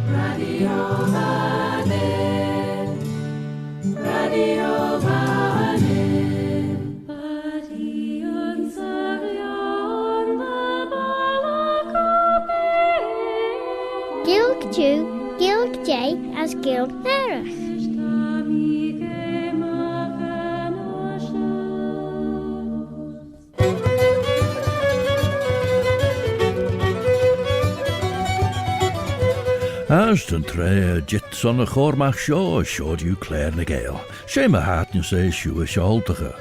Radio Vannin, Radio Vannin. Badion Sarion the Balakope. Gilg Jew, Gilg J as Gilg Nerach. As den tre jit son a chormach showed you Claare na Gael. Shame a hat you say shoe a shaltige.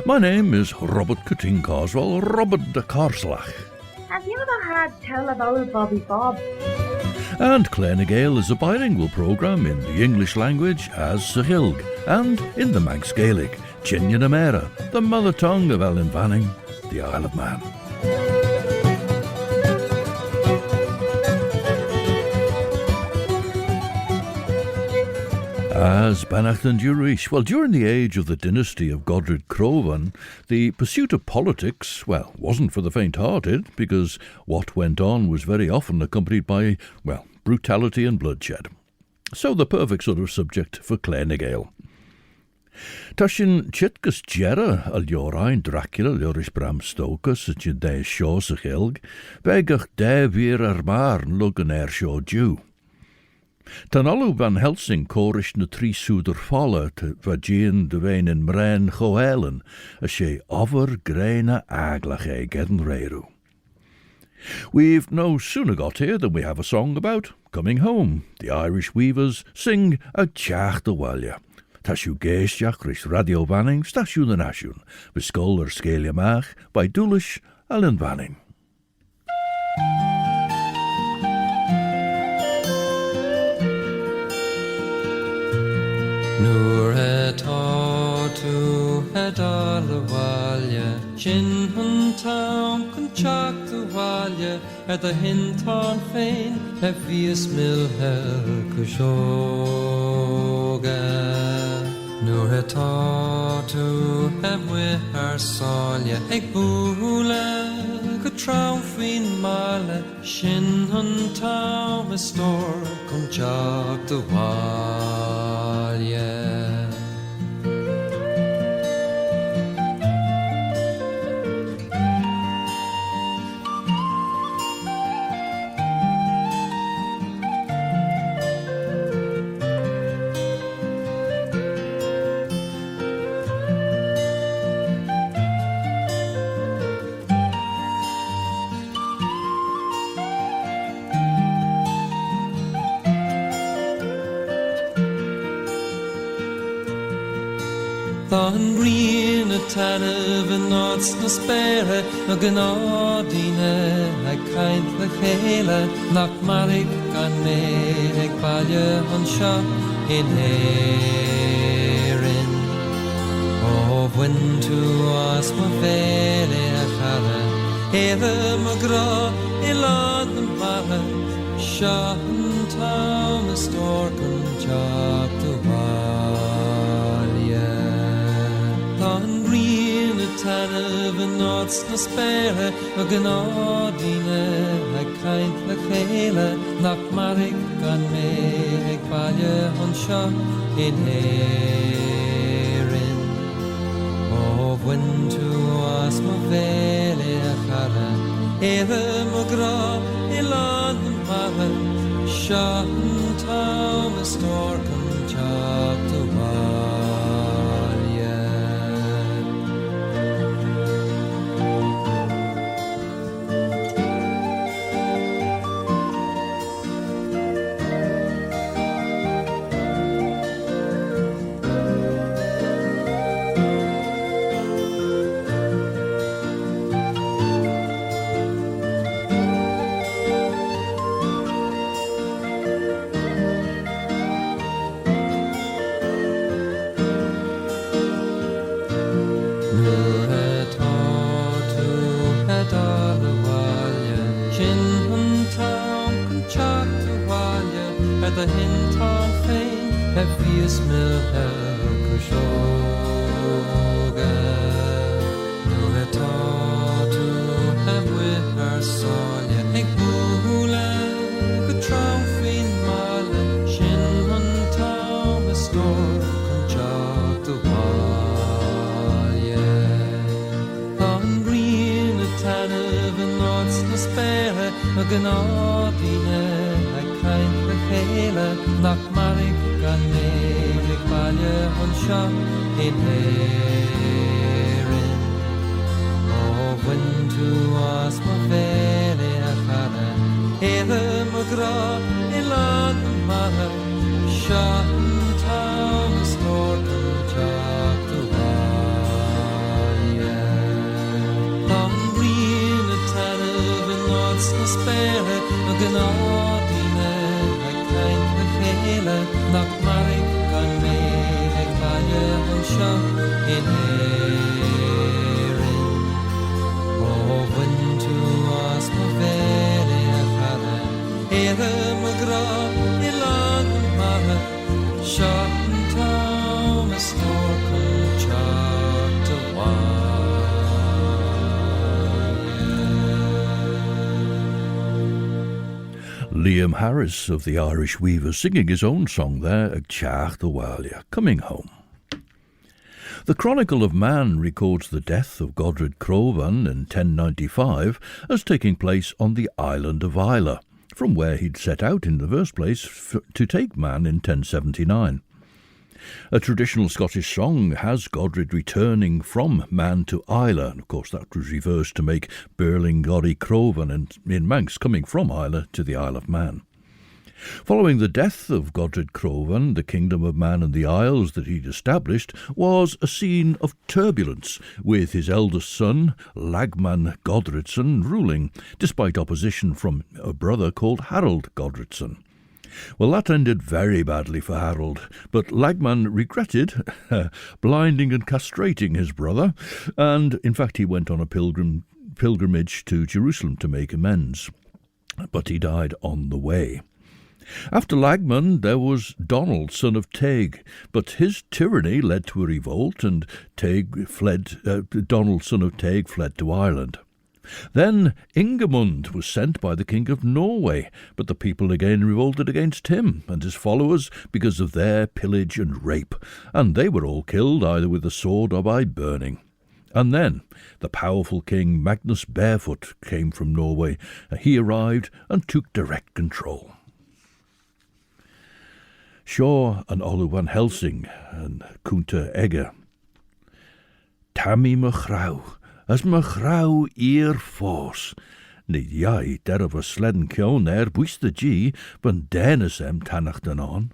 My name is Robert Cutting Carswell, Robert de Carslach. Have you ever had tell of old Bobby Bob? And Claare na Gael is a bilingual programme in the English language as Sahilg and in the Manx Gaelic, Chinyan Amera, the mother tongue of Ellen Vanning, the Isle of Man. As Banach and Jurish, well, during the age of the dynasty of Godred Crovan, the pursuit of politics, well, wasn't for the faint-hearted, because what went on was very often accompanied by, well, brutality and bloodshed. So the perfect sort of subject for Claare na Gael. Tashin chitgus jera al Jorain Dracula Lorish Bram Stoker such a day show sich hilg, begach de vir marn lugan show Jew. Tan van Helsing chorish na trí súder falla te vagien de vein in mren choelen, a she over greina aglach gedden reiru. We've no sooner got here than we have a song about coming home. The Irish weavers sing a tjach de walja. Tashu geestjach rish Radio Vanning, stashu na nashun, beskull skelia mach, by Dulish Ellen Vanning. Nur etá tú hedá le bhaile, sin hun tám chun teach do bhaile, a hintán féin a bhíos mil hel go seoga. Nur etá tú buith ar sáile, ag búla go trám faoin mála, sin hun tám is stór chun teach do bhaile. Than green a tanna van knots na spere, a ganadine, a kaint the chéile, nach marig gan me, ag balje an sha in herin. O when to as ma vele a chale, ere ma gra, ilad na mara, sha an tam a stork an jak to An green a tanna van knots na spere, a ganadine, a kaint le chéile, nach marig gan me, ag balje an sha in herin. O when to as ma vele a chara, ere ma gra, ilad na mara, sha an tam a stork an jak to the hintán féin a bhíos mil hel go seoga. Nuair atá tú buith ar sáile, ag búla go trám faoin gnádine a caint le chéile nach marig gan mérig baile an seo in éirin. Ó bhain tú as ma féile a chara, éile ma gra I lan mara, seo an tau is gordan teach do bhaile. Tam brín a tanmh an náds na spéire a gnádine a caint le chéile nach marig gan mérig baile an seo in éirin. Ó bhain tú as ma féile a chara, éile ma gra I lan mara, seo an tau is gordan teach do Liam Harris of the Irish Weavers singing his own song there, Ag Teach do Bhaile, coming home. The Chronicle of Man records the death of Godred Crovan in 1095 as taking place on the island of Islay, from where he'd set out in the first place to take Man in 1079. A traditional Scottish song has Godred returning from Man to Islay, and of course that was reversed to make Berling Godred Crovan in Manx coming from Islay to the Isle of Man. Following the death of Godred Crovan, the kingdom of Man and the Isles that he'd established was a scene of turbulence, with his eldest son, Lagman Godredson, ruling, despite opposition from a brother called Harold Godredson. Well, that ended very badly for Harold, but Lagman regretted blinding and castrating his brother, and in fact he went on a pilgrimage to Jerusalem to make amends, but he died on the way. After Lagman, there was Donald, son of Taig, but his tyranny led to a revolt, and Donald, son of Taig, fled to Ireland. Then Ingemund was sent by the King of Norway, but the people again revolted against him and his followers because of their pillage and rape, and they were all killed either with the sword or by burning. And then the powerful King Magnus Barefoot came from Norway. He arrived and took direct control. Shaw and Olu van Helsing and Kunta Egger. Tammy Machrau, as Machrau eer fós. Nid jai derf a sledden kjon bwys the G, van dennis tannach dan on.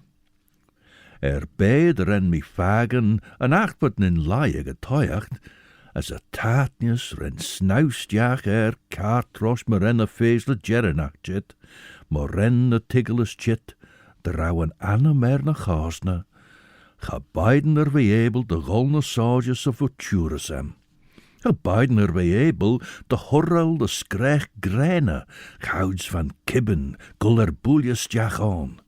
Beid ren mi fagen, an achtbut nin laie getuiacht, as a taatnius ren snaustjach kaartros me ren a feesle jerrenach chit, mo ren a tiggeles chit, drouwen anna mer na chasna, ga beiden able de golne sages of Futurasem. Ga beiden able de horrel de skrech grene, gouds van kibben, guller boeljes jachon.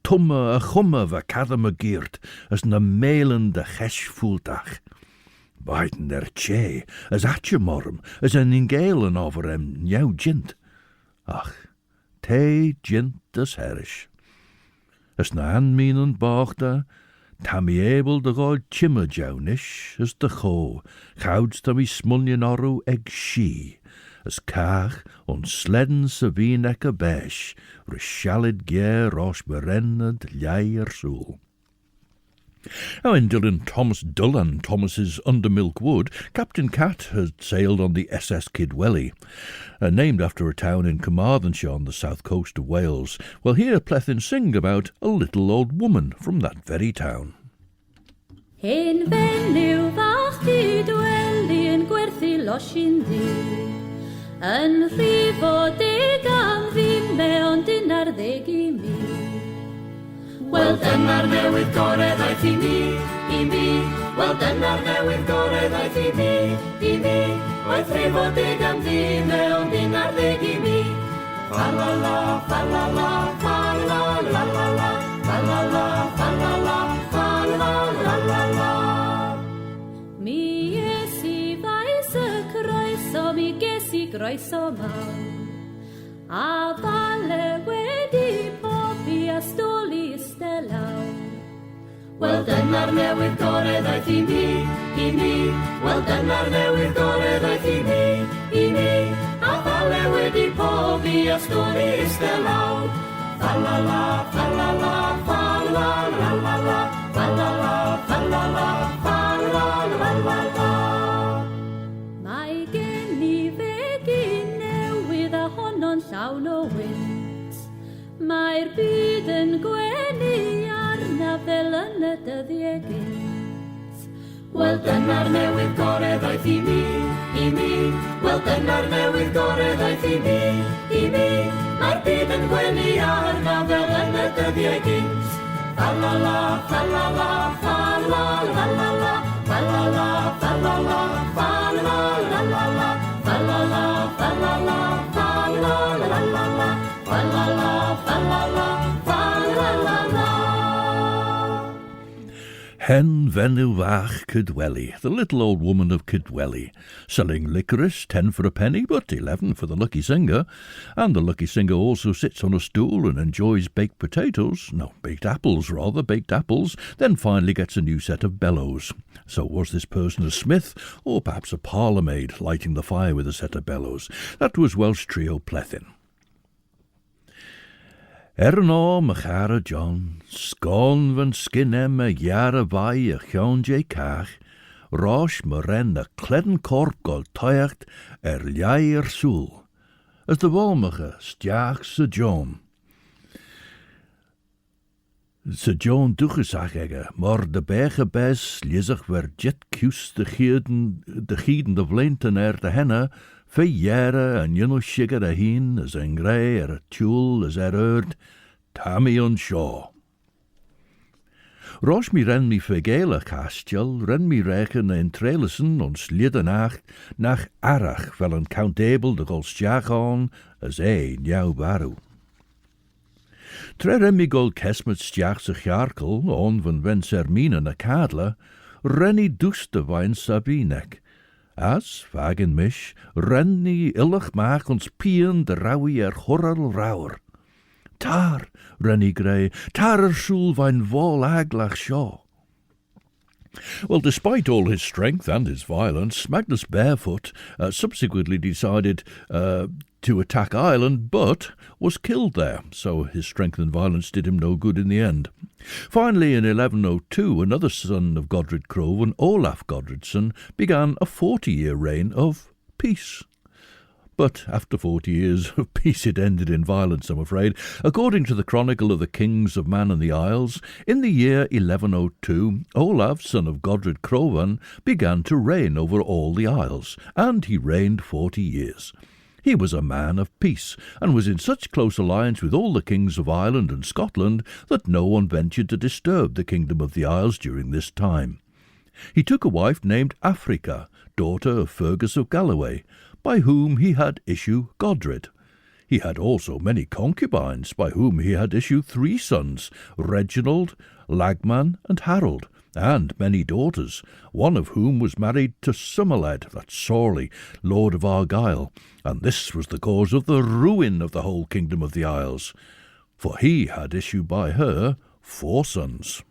Tumme a chumme va kadame geert, as na melen de gesh voeltach. Beiden che, as atje morm, as een Gael over jou jint. Ach, te jint as herish. As na aanminen baagda, tammy able de god chimme jounish, as de cho, gouds tammy smuljen arrow eg she, as kaag on sledden savine ek a besh, rishalid gear rosh berenned ljayer soul. Now in Dylan Thomas's Undermilk Wood, Captain Cat had sailed on the SS Kidwelly, named after a town in Carmarthenshire on the south coast of Wales. Well, here Plethin sing about a little old woman from that very town. Hen venniw fach di dweli yn gwerthu losin di, yn rhifo deg am ddim mewn dyna'r ddeg I mi. Wel dyna'r newydd gorau ddaeth I mi, Wel dyna'r newydd gorau ddaeth I mi, Oedd rhifo deg am ddim mewn dyna'r ddeg I mi. Fa-la-la, fa-la-la, fa-la-la-la-la, fa-la-la, fa-la-la, fa-la-la-la-la. Mi es I faes y croeso, mi ges I groeso mawr, a falle wedi pobi a stoli istelaw. Wel dyna'r newydd gorau ddaeth I mi, Wel dyna'r newydd gorau ddaeth I mi, A falle wedi pobi a stori iste lawr. Fa-la-la, fa-la-la, fa-la-la-la-la-la, fa-la-la, fa-la-la, fa-la-la-la-la. Mae gen I fegin newydd a honno'n llawn o wynt. Mae'r byd yn gwenu arnaf fel yn y dyddiau gynt. Wel dyna'r newydd gorau ddaeth I mi. Wel dyna'r newydd gorau ddaeth I mi. Mae'r byd yn gwenu arnaf fel yn y dyddiau gynt. Fa-la-la, fa-la-la, fa-la-la-la-la, fa-la-la, fa-la-la, fa-la-la-la-la, fa-la-la, fa-la-la, fa-la-la-la-la, fa-la-la, fa-la-la, fa-la-la-la. Hen Venew Vach Kidwelly, the little old woman of Kidwelly, selling licorice, 10 for a penny, but 11 for the lucky singer. And the lucky singer also sits on a stool and enjoys baked apples, then finally gets a new set of bellows. So was this person a smith, or perhaps a parlour maid, lighting the fire with a set of bellows? That was Welsh trio Plethin. Erno Machara John, Scon van Skinem a Yara Vai a Chonje Kach, Rosh Moren a Cledden Corp Gol Toyacht Liair Soul, as the Walmacher Stjach Sir John. Sir John Duchesachegge, mor de Bege Bes, Lizach ver jet Kus de Gieden de Vlenten de Henne, Fe jere en junno shiger a heen, as en grey a tuel as erd, Tammy on Shaw. Rosh mi ren mi fe Gael a castjel, ren mi rechen en trelesen ons liedenacht, nach Arach vel en Count Abel de Golstjachon, as njau baru. Tre ren mi gol kesmet stjach se charkel, on van Venser Mina na kadla, ren I duste wein Sabinek. As, vagen mish, ren ni illach maach ons pien de raui horrel rauwer. Tar, ren I grey, tar shul vain vol aglach shaw. Well, despite all his strength and his violence, Magnus Barefoot subsequently decided to attack Ireland, but was killed there, so his strength and violence did him no good in the end. Finally, in 1102, another son of Godred Crovan, Olaf Godredson, began a 40-year reign of peace. But after 40 years of peace it ended in violence, I'm afraid. According to the Chronicle of the Kings of Man and the Isles, in the year 1102, Olaf, son of Godred Crovan, began to reign over all the Isles, and he reigned 40 years. He was a man of peace, and was in such close alliance with all the kings of Ireland and Scotland that no one ventured to disturb the kingdom of the Isles during this time. He took a wife named Africa, daughter of Fergus of Galloway, by whom he had issue Godred. He had also many concubines, by whom he had issue 3 sons, Reginald, Lagman, and Harold, and many daughters, one of whom was married to Somerled, that's Sorley, Lord of Argyle, and this was the cause of the ruin of the whole kingdom of the Isles, for he had issue by her 4 sons.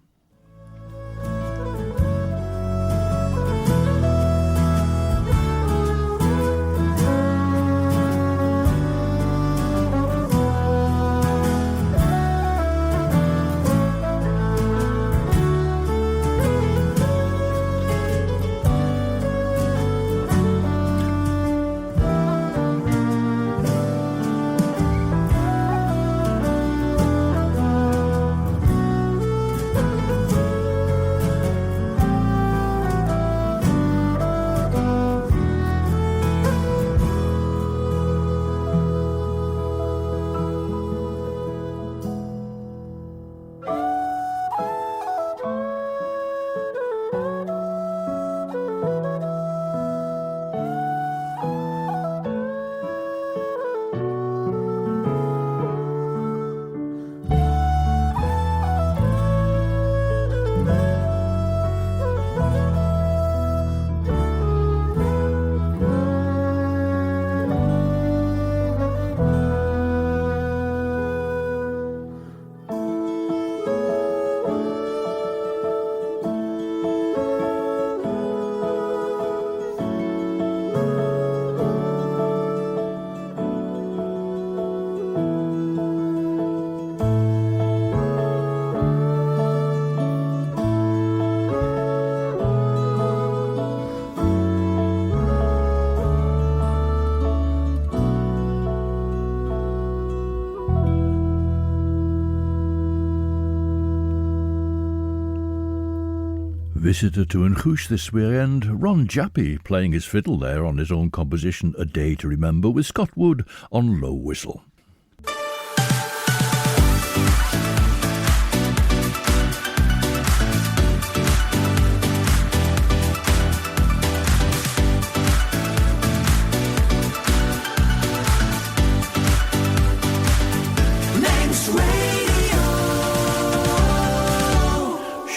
Visitor to Incoosh this weekend, Ron Jappy playing his fiddle there on his own composition A Day to Remember with Scott Wood on low whistle.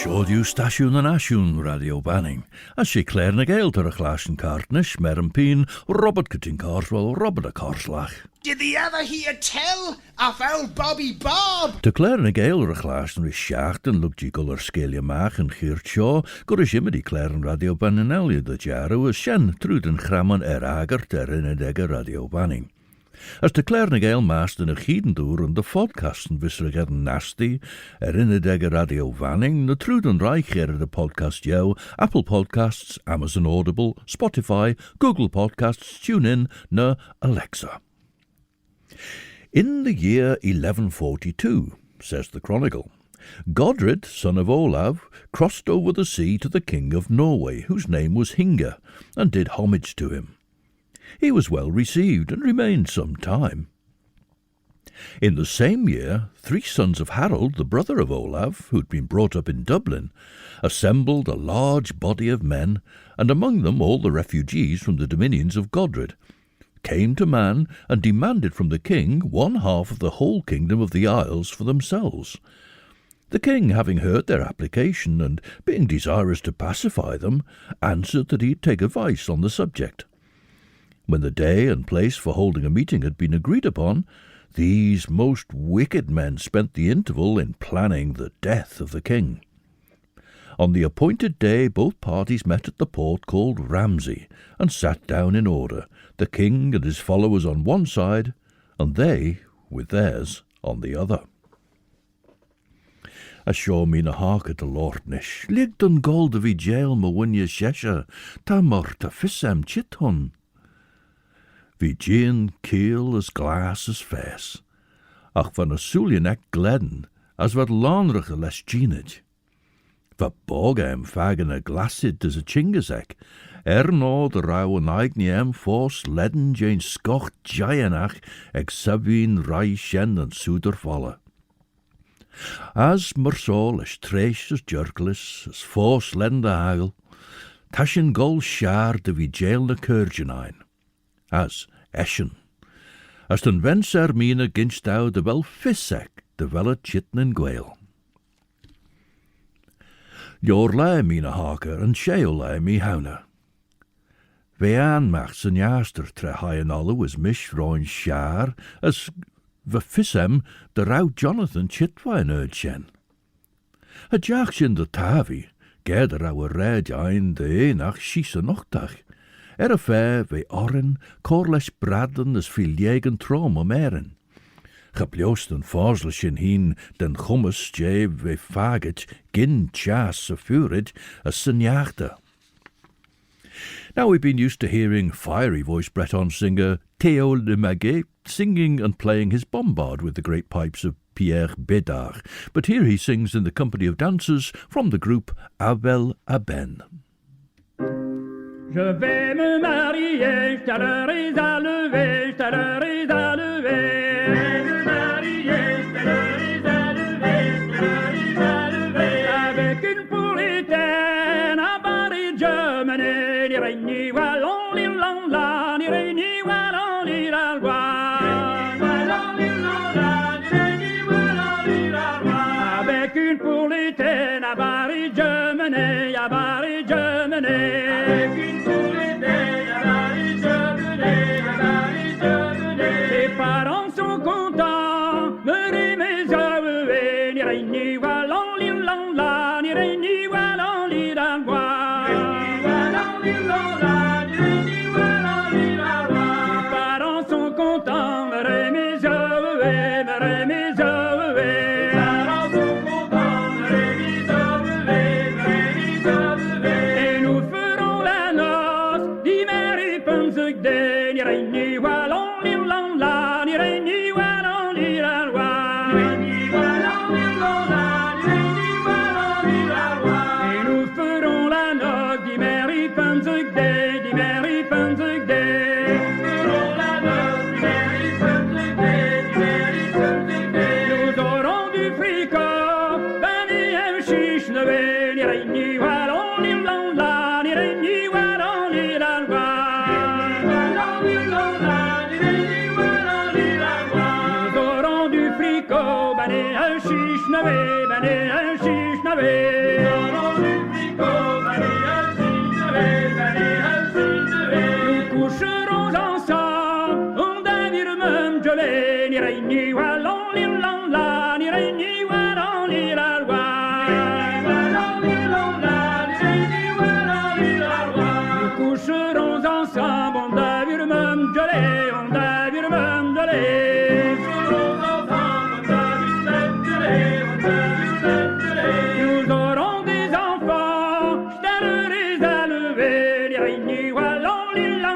Siodiw stasiwn yn asiwn radio banning, as she Claare na Gael tar a chlashen cartnish, Meryn Peen, Robert Cutting Carswell, Robert a Carslach. Did the ever hear tell of old Bobby Bob? To Claare na Gael ar a chlashen ris shacht and look jiggle or scalia mach and Geert Shaw, gur a shimmy Claare and radio banning elia the jarrow as shen trud and chraman agert in a dega radio banning. As de Claare na Gael maast in a chiedendoer en de podcasten wissel gedden nasty, in a dega radio vanning, na trud en reich de podcast jou, Apple Podcasts, Amazon Audible, Spotify, Google Podcasts, TuneIn, na Alexa. In the year 1142, says the Chronicle, Godred, son of Olav, crossed over the sea to the king of Norway, whose name was Hinga, and did homage to him. He was well received and remained some time. In the same year, 3 sons of Harold, the brother of Olav, who had been brought up in Dublin, assembled a large body of men, and among them all the refugees from the dominions of Godred, came to Man and demanded from the king 1/2 of the whole kingdom of the Isles for themselves. The king, having heard their application and being desirous to pacify them, answered that he'd take advice on the subject. When the day and place for holding a meeting had been agreed upon, these most wicked men spent the interval in planning the death of the king. On the appointed day both parties met at the port called Ramsey, and sat down in order, the king and his followers on one side, and they, with theirs, on the other. As sure Mina Harker to Lordnish, lig dun gold of Gael ma wunye shesha, ta mort a fissem chithun. Vi gin keel as glass as fes, ach van a sulienek gledden, as wat launrige les ginage. Va bogem fagen a glassid as a chingasek, no de rauwe neigniem fors ledden jane skocht gianach eg sabin rai shen and suder falle. As mersol as tresh as jerklis, as fors ledden de hagel, tashin gol shar de vi jail na kurgenine. As Eschen. As den wenser Mina ginstau de wel fissek, de wel chitten en Gael. Jor lei Mina Harker en Sheo lei mi hauna. Ve aanmacht zijn jaaster tre haien alle was mish roin shar, as ve fissem de rauw Jonathan chitwijn uitshen. Het jaagshin de tavi, ge de rauwe red ein de enach schiesse nochtdag. A fair ve orren, corles braden as viel jegen trom om eren. Gebloost en forselsjen heen den gommes je ve faget, gin chas a furid as sen jachte. Now we've been used to hearing fiery-voiced Breton singer Théo Le Maguet singing and playing his bombard with the great pipes of Pierre Bédard, but here he sings in the company of dancers from the group Abel Aben. Je vais me marier, je t'allerai à lever, je t'allerai à lever. Je vais me marier, je t'allerai à lever, je t'allerai à lever. Avec une puritaine à Paris, je menais les régnis, wallon, l'Irlanda, les régnis, wallon, l'Irlanda. Avec une puritaine à Paris, je menais, à Paris, je menais. levé, ni regni wallon, ni la, ni regni wallon, ni la loi. Nous aurons du fricot, bané un chiche navé, bané un chiche navé. Nous aurons du fricot, bané un chiche navé, bané un chiche navé. Nous coucherons ensemble, on davire même gelé, ni regni wallon, ni la, ni regni wallon, ni la loi. Nous coucherons ensemble, on davire même gelé, on davire même gelé. Nous aurons des enfants, j't'allerai à lever, ni regni wallon, ni la,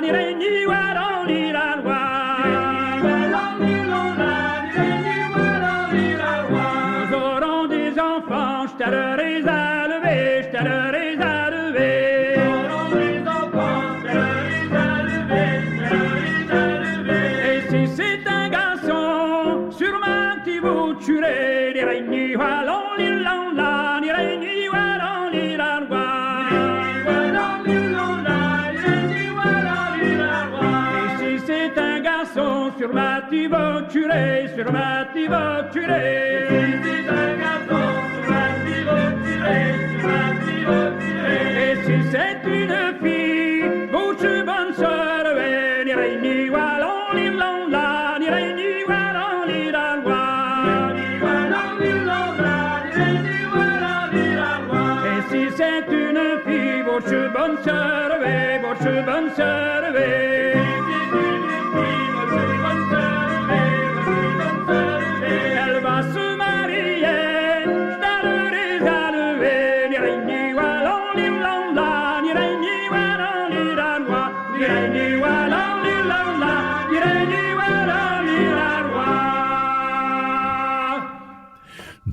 ni regni wallon, ni la loi. Nous aurons des enfants, j't'allerai à lever, j't'allerai à lever. Nous aurons des enfants, j't'allerai à lever, j't'allerai à lever. Et si c'est un garçon, sûrement tu vous tuerai, ni regni wallon, ni la, ni regni wallon, ni la loi. Et si c'est un garçon, sûrement tu vous tuerai, sûrement tu vous tuerai. Si c'est un garçon, sûrement tu vous tuerai, sûrement tu vous tuerai. Et si c'est une fille, bouche bonne sœur, ni regni wallon, ni la, ni regni wallon, ni la loi. Et si c'est une fille, bouche bonne sœur, bouche bonne sœur, elle va se marier, j't'allerai à lever, ni regni wallon, ni la, ni regni wallon, ni la loi, ni regni wallon, ni la, ni regni wallon, ni la loi.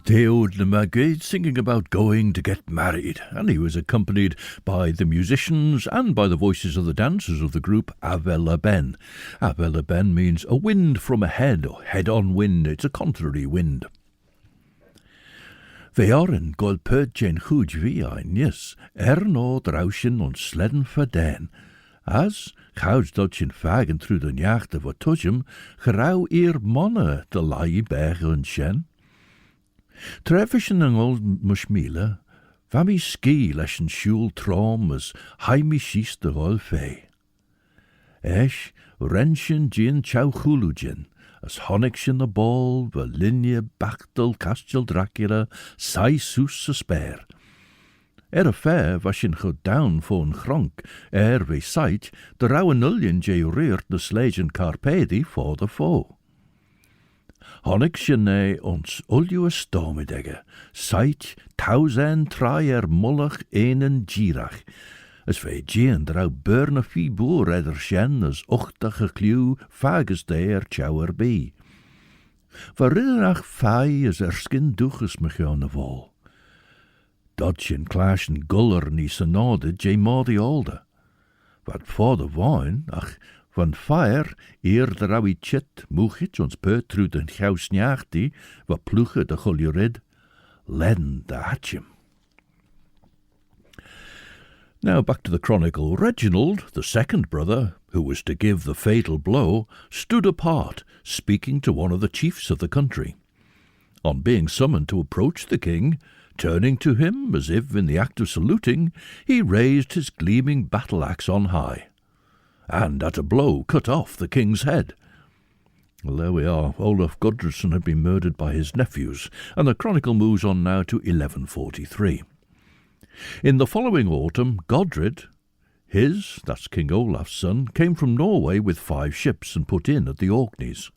Theod le Magid singing about going to get married, and he was accompanied by the musicians and by the voices of the dancers of the group Avella Ben. Avella Ben means a wind from ahead, or head-on wind. It's a contrary wind. Fe oren gol purgen huj vi ein, yes, no drauschen on sledden verden. As chouds dodgen fagen through the njacht of a tujum, gerau eer monne de lai berg en shen. Trefischen ang old mushmila, vami ski lesh en shul trom as haimi shis de gol fe. Esh, wrenchen gin chow chulugin, as honnikshin the ball, linie bachtel Castle Dracula, sai sus spare. A fair washin chod down fo'n chronk, ve sight, de rauwe nullion je reert de slegen carpedi for the foe. Honnikshin ons uljuwe stormidegge, sight, tausen trier mullach enen girach, as ve jean drau burne fi boer edder shen as ochtige kluw fages der chouwer be. Verridderach fai as erskin duches me gaan wol. Dodgen clashen guller ni synode je modi olde. Wat for the wine, ach, van fire, eer de rawi chit, moechit ons peutruud en gauw snjaachti, wat ploege de guljurid, len de hatchim. Now back to the chronicle. Reginald, the second brother, who was to give the fatal blow, stood apart, speaking to one of the chiefs of the country. On being summoned to approach the king, turning to him as if in the act of saluting, he raised his gleaming battle-axe on high, and at a blow cut off the king's head. Well, there we are. Olaf Godredson had been murdered by his nephews, and the chronicle moves on now to 1143. In the following autumn, Godred, that's King Olaf's son, came from Norway with 5 ships and put in at the Orkneys.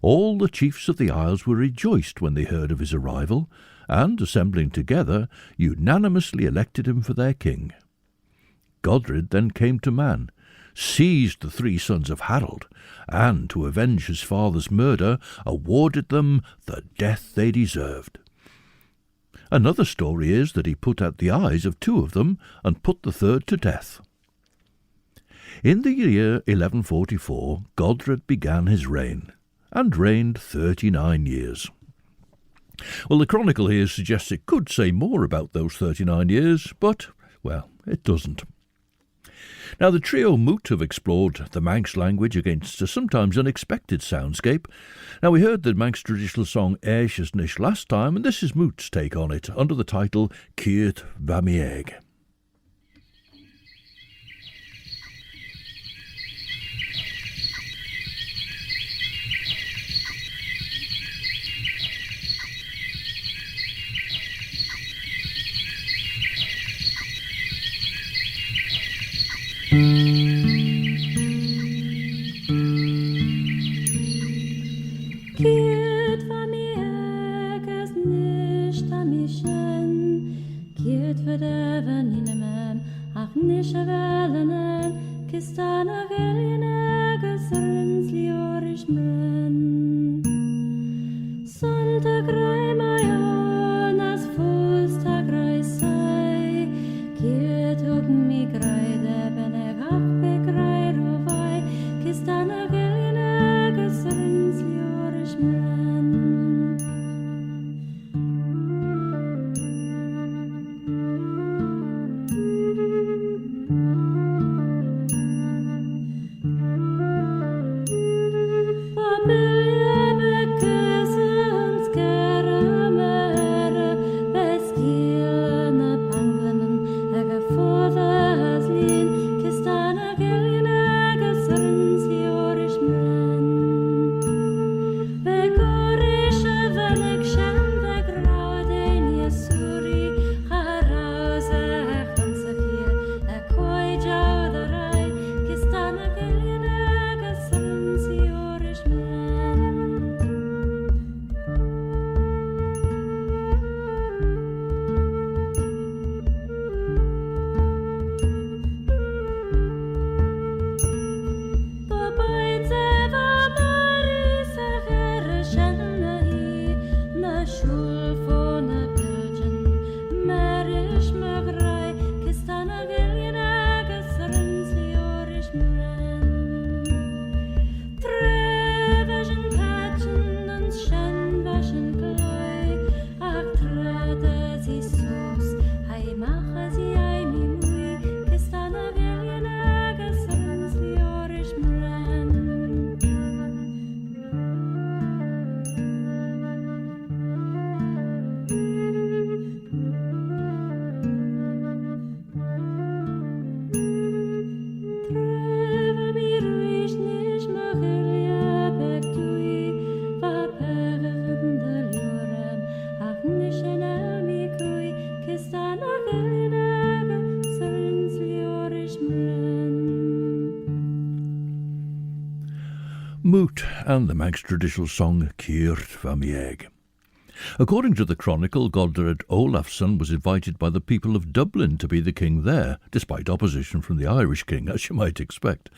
All the chiefs of the isles were rejoiced when they heard of his arrival, and, assembling together, unanimously elected him for their king. Godred then came to Man, seized the 3 sons of Harold, and, to avenge his father's murder, awarded them the death they deserved. Another story is that he put out the eyes of 2 of them and put the 3rd to death. In the year 1144, Godred began his reign, and reigned 39 years. Well, the Chronicle here suggests it could say more about those 39 years, but, well, it doesn't. Now, the trio Moot have explored the Manx language against a sometimes unexpected soundscape. Now, we heard the Manx traditional song Aish's Nish last time, and this is Moot's take on it, under the title Ciart Vamieg. Ciart vamieg as nish ta mi shen, Ciart vadevan in a man, ach nish a velanen, Kistan a velin agus rins liorish mren. Santa grai mayon as fus ta grai sai, Ciart hug mi grai deben eg ach be grai rovai, Kistan a velin agus rins liorish mren. Moot and the Manx traditional song Ciart Vamieg. According to the Chronicle, Godred Olafson was invited by the people of Dublin to be the king there, despite opposition from the Irish king, as you might expect.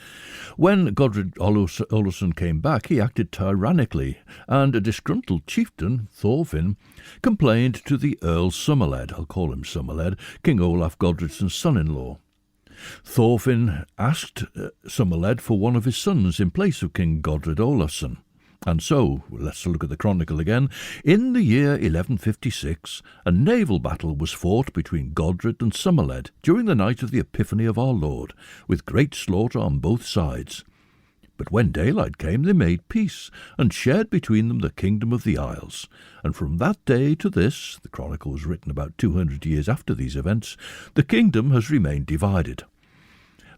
When Godred Olafson came back, he acted tyrannically, and a disgruntled chieftain, Thorfinn, complained to the Earl Somerled, I'll call him Somerled, King Olaf Godredson's son-in-law. Thorfinn asked Somerled for one of his sons in place of King Godred Olafson. And so, let's look at the Chronicle again. In the year 1156, a naval battle was fought between Godred and Somerled during the night of the Epiphany of our Lord, with great slaughter on both sides. But when daylight came, they made peace, and shared between them the kingdom of the Isles. And from that day to this, the Chronicle was written about 200 years after these events, the kingdom has remained divided.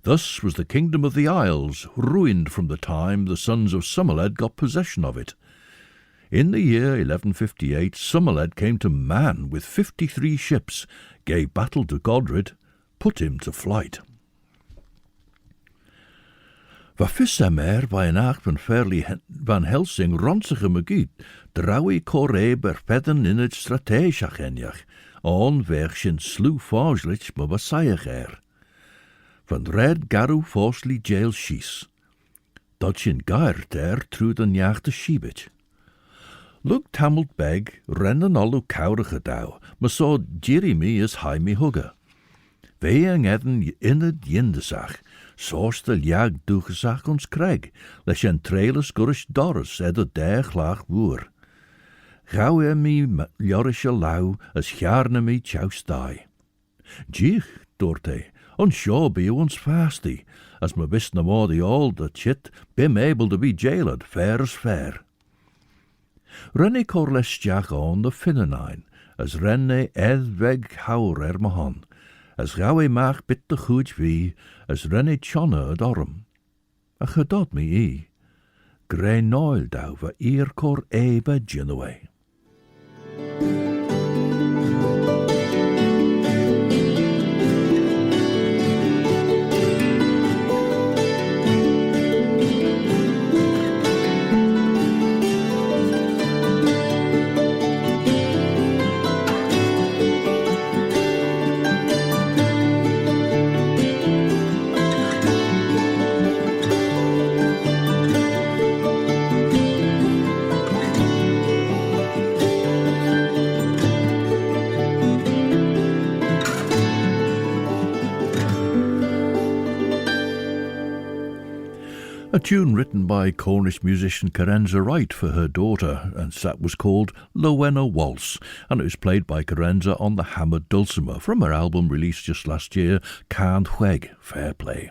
Thus was the kingdom of the Isles ruined from the time the sons of Somerled got possession of it. In the year 1158, Somerled came to Man with 53 ships, gave battle to Godred, put him to flight. Va fyssamer by an acht van Helsing ronsige megid, draui corre berpedden in het strategiach enjach, on version slew forslich ma vasaiacher. Van red garu forsli jail schies. Dodgin gair der trud an jacht de schiebit. Lug tamelt beg, rennen allu kaurige dau, ma so Jeremy is haimi hugge. Weang edden inned jindesach, soos de jag dugesach ons kreg, les en trailers gurish doris edde der glaag woer. Gawe mi ljorische lau as jarne mi chouse die. Gich, doorte, on shaw be ons fasty, as me wist na more the old that chit, bim able to be jailed, fair as fair. Renne corlestiach on the finnenine, as renne edweg hauer mahon, as gawe maag bit de goed wie, as renne chonne dorm. A gedod me e. Grey noil dou va eer cor ebe ginaway. A tune written by Cornish musician Carenza Wright for her daughter, and that was called Lowenna Waltz, and it was played by Carenza on the hammered dulcimer from her album released just last year, Can't Hweg, Fair Play.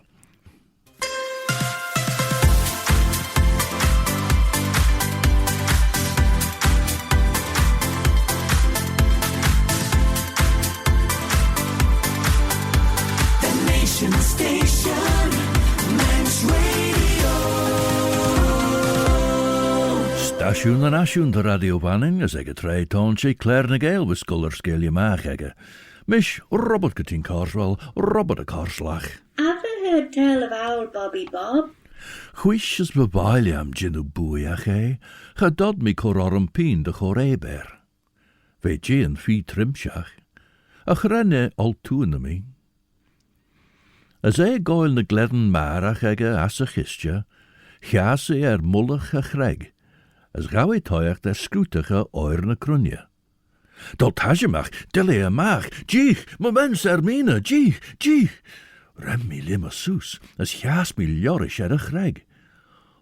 The Nation Station, Manx Radio. Stasiwn and aswn the radio banning as ege tre tonche Claare na Gael with sculler scale you maach ege. Mish Robert Gatin Carswell, Robert a Carslach. Have you heard tell of our Bobby Bob? Chwish as bevailiam ginu buiach e, chadod mi cororum peen de choreber. Ve gian fi trimshach, a chrenne al tuene mi. As goil na gledden marach ege as a chistja, chas mullach a chreg, as gawe toiach der scrutiche oirne crunje. Dol tajemach, dele mach, gich, moments Mina, gich. Rem mi limmer soes, as chas mi ljorish a chreg.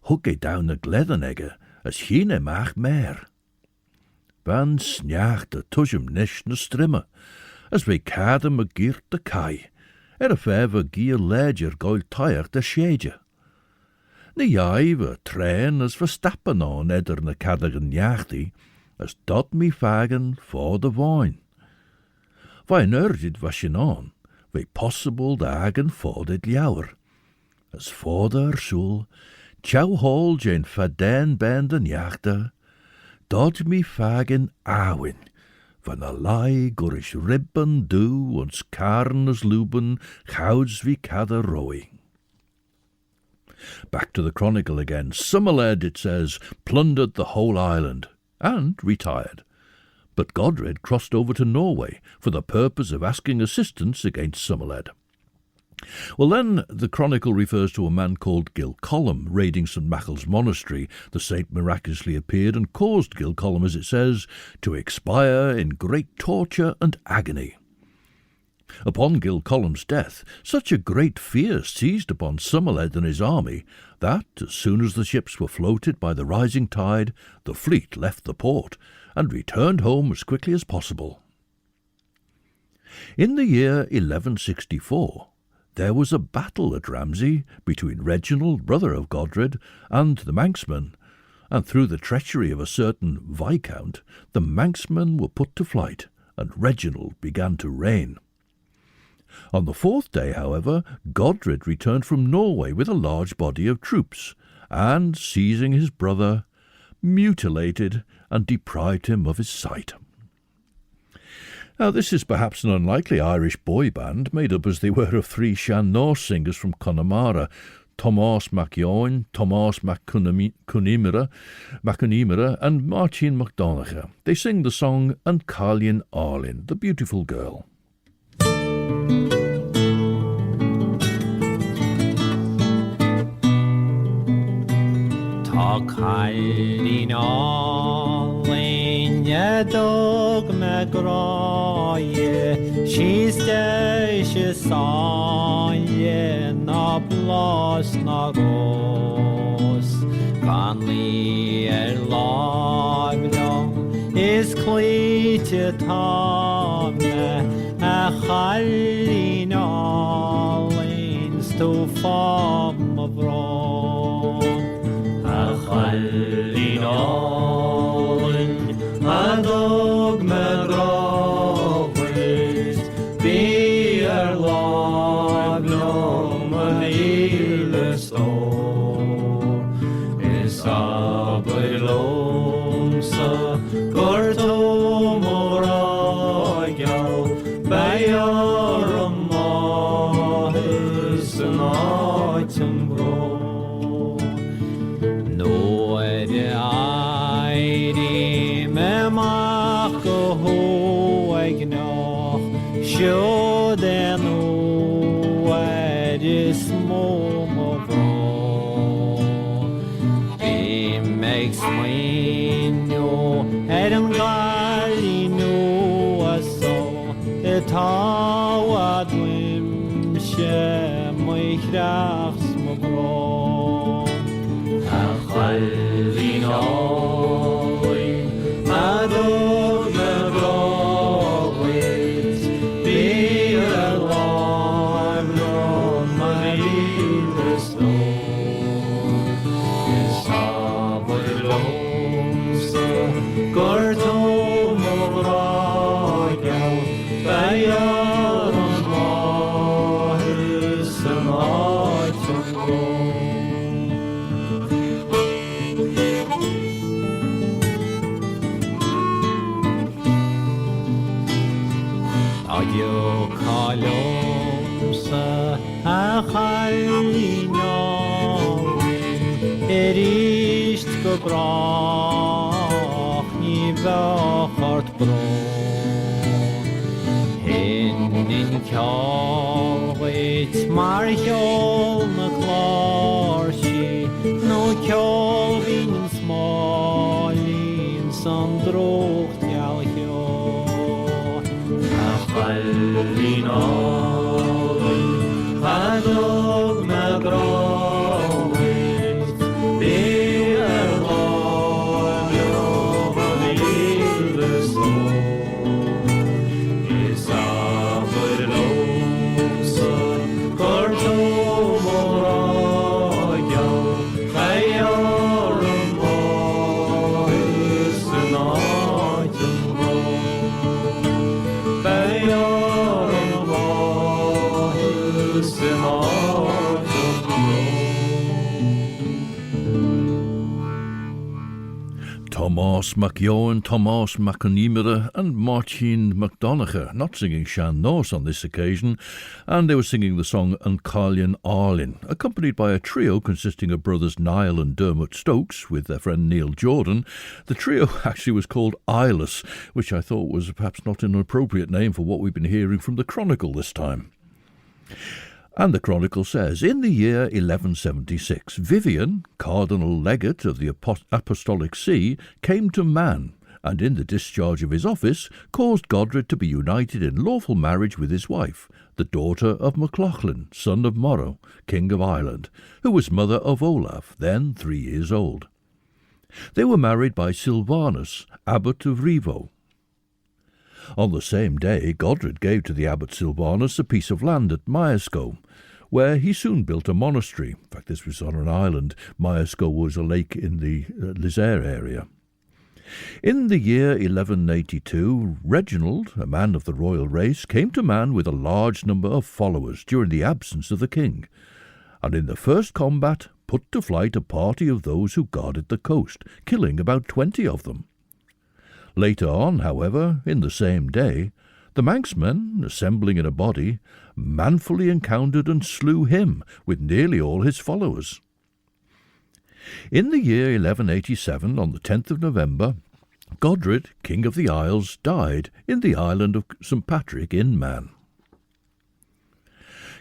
Hook down na gledden egge, as chine mach mer. Van snjach de tujem nish na strimme, as we kadem a giert de kai, a fever gier ledger goil toiach de shedje. Na jai we train as verstappen on edder na cadagan jachti, as dot mi fagen for de wine. Vain urgid washin on, we possible dagen for dit jouwer. As for der soel, chow hol jane faden benden jachter, dot mi fagen awin, van a lai gorish ribben do ons karn as luben, gouds vi cada rowing. Back to the Chronicle again. Somerled, it says, plundered the whole island, and retired. But Godred crossed over to Norway for the purpose of asking assistance against Somerled. Well, then the Chronicle refers to a man called Gil Colum raiding St. Machel's monastery. The saint miraculously appeared and caused Gil Colum, as it says, to expire in great torture and agony. Upon Gil Colum's death, such a great fear seized upon Somerled and his army that, as soon as the ships were floated by the rising tide, the fleet left the port and returned home as quickly as possible. In the year 1164, there was a battle at Ramsey between Reginald, brother of Godred, and the Manxmen, and through the treachery of a certain Viscount, the Manxmen were put to flight, and Reginald began to reign. On the fourth day, however, Godred returned from Norway with a large body of troops, and, seizing his brother, mutilated and deprived him of his sight. Now, this is perhaps an unlikely Irish boy band, made up as they were of three Shan Norse singers from Connemara, Thomas MacEoin, Thomas MacCunimera, and Martin MacDonagh. They sing the song An Carlin Arlin, the beautiful girl. Tá Carlin Arlin, dog me graie, she's she sanje na blas na ros, kan li lagdom, is cleite táne a chalín álín stó fam a bhrán. A chalín álín a dog me grábhait bí láb lom a líle stó. Is abai lomsa gortó mórá geal bayar a máthis an áitim bró. No airi me mach go hóig nach seo den ó is mó mo bró. Bí meig smainio an galino a so táhad wim sé mai chreachs mo bró. A chalín álín a dog me grábhait bí láb lom a líle stó. Is abai lomsa gortó mórá geal bayar an máthis an áitim bró. Adio calomsa a chalín álín ísht go brach ní bheachart bró. Hin in ceolghaid mar cheol na chláirse nó ceolhín an smálín san drocht geal cheo. A chalín álín a dog me grábhait bí láb lom a líle stó. Is abai lomsa gortó mórá geal bayar a máthis an áitim bró. Bayar a máthis an áitim bró. Thomas MacEowen, Thomas MacAnimera and Martin MacDonagh, not singing Shan Norse on this occasion, and they were singing the song An Cálín Álín, accompanied by a trio consisting of brothers Niall and Dermot Stokes with their friend Neil Jordan. The trio actually was called Eyeless, which I thought was perhaps not an appropriate name for what we've been hearing from the Chronicle this time. And the Chronicle says, in the year 1176, Vivian, Cardinal Legate of the Apostolic See, came to Man, and in the discharge of his office caused Godred to be united in lawful marriage with his wife, the daughter of MacLachlan, son of Morrow, king of Ireland, who was mother of Olaf, then 3 years old. They were married by Silvanus, abbot of Revo. On the same day, Godred gave to the abbot Silvanus a piece of land at Myerscough, where he soon built a monastery. In fact, this was on an island. Myerscough was a lake in the Lizard area. In the year 1182, Reginald, a man of the royal race, came to Man with a large number of followers during the absence of the king, and in the first combat put to flight a party of those who guarded the coast, killing about 20 of them. Later on, however, in the same day, the Manx men, assembling in a body, manfully encountered and slew him with nearly all his followers. In the year 1187, on the 10th of November, Godred, king of the Isles, died in the island of St. Patrick in Man.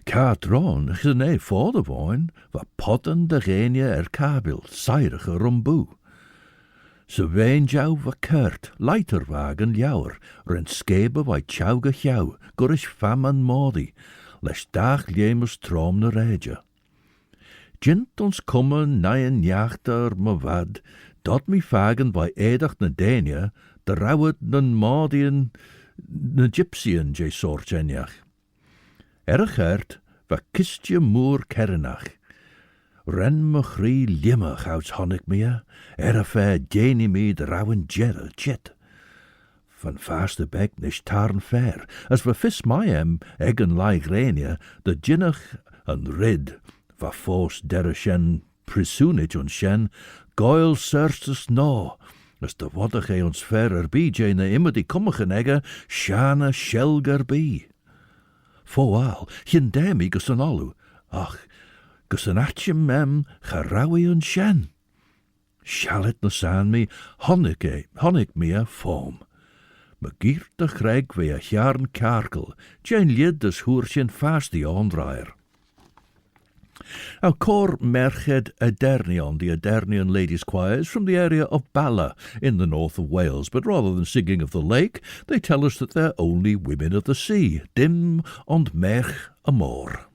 Cartron gene for the wine, va potten de genie kabil, seirige rumbu. Ze wein jou va kurt, leiterwagen jouwer, ren skebe vai chauge jou, gurish fam an modi, les dag liemus trom na reja. Gint ons komme naien jachter me wad, dat mi fagen vai edach na denia, de rawyd na'n Maudian na Gypsian je sort eniach. A chert, va kistje moer kernach. Ren me chrie limach outs honnig mea, a fair janie me de rowen jerre jet. Van faste bek nish tarn fair, as va fis myem, eggen like renia, de jinnach and red, va force derre shen, prisunich on shen, Gael serstus no, as de wadach ons fairer be jane immer die kommigen egge, shana shelger be. Foal, hin demi gus an alu, ach, gus an atjem mem, charawi un shen. Shalit na san me, honnig me a foam. Me giert de greg we a jarn karkel, jane lid des hoersjen fast die aandraaier. Now, Cor Merched Adernion, the Adernian ladies' choir, is from the area of Bala in the north of Wales, but rather than singing of the lake, they tell us that they're only women of the sea, dim and merch amor.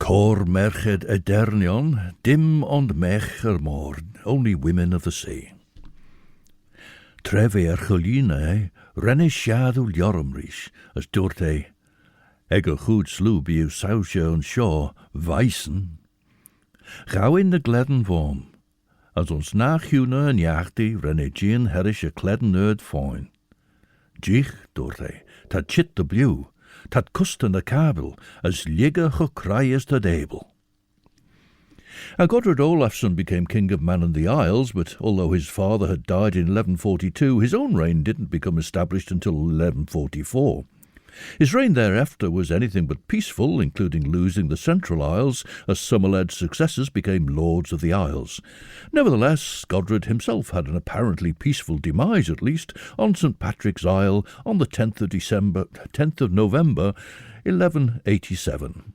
Cor Merched Adernion, dim ond mech more, only women of the sea. Treve Cholina, renne shadow jorumrish, as dorte, ege goed sloe bij uw sausje en shaw, weisen. Gauw in de gledden vorm, as ons nachhúna an jaachtaí renne Jean herish a cledden nerd fáin. Dich, dúirthe, tá chit de bliú, tá custan a cabel, as liga chu cryas the dable. Now, Godred Olafson became king of Man and the Isles, but although his father had died in 1142, his own reign didn't become established until 1144. His reign thereafter was anything but peaceful, including losing the Central Isles, as Somerled's successors became lords of the Isles. Nevertheless, Godred himself had an apparently peaceful demise, at least, on St. Patrick's Isle on the 10th of November, 1187.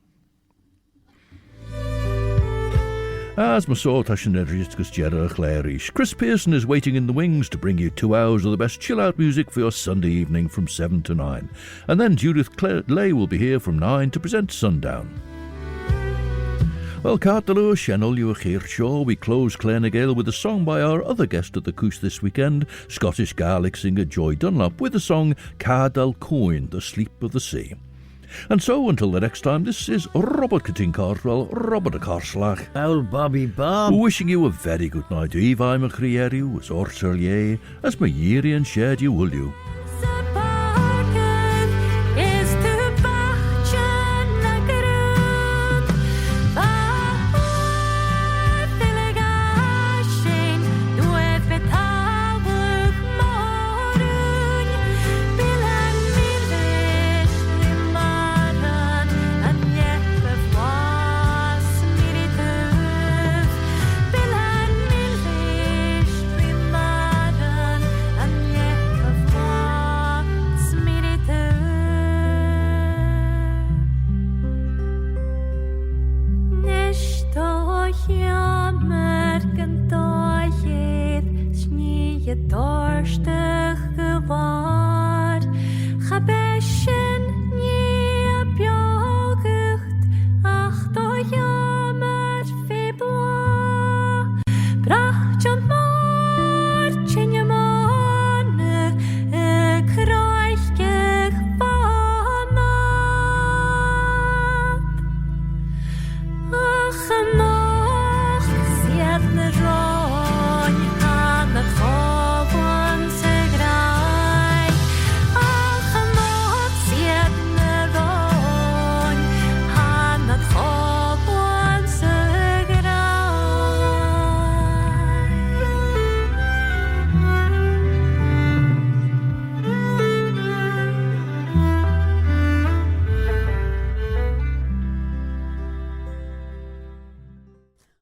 As my sort Claare, Chris Pearson is waiting in the wings to bring you 2 hours of the best chill-out music for your Sunday evening from 7 to 9. And then Judith Lay will be here from 9 to present Sundown. Well, Cartalú Shenol Shaw, we close Claare Gael with a song by our other guest at the Coosh this weekend, Scottish Gaelic singer Joy Dunlop, with the song Cardal Coin, The Sleep of the Sea. And so, until the next time, this is Robert Cutting Cartwell, Robert a Carslach. Old Bobby Bob. Wishing you a very good night. Eve I'm a creeriu, as Orserlier, as my yeary and shared you will you. Dorstig gewaar.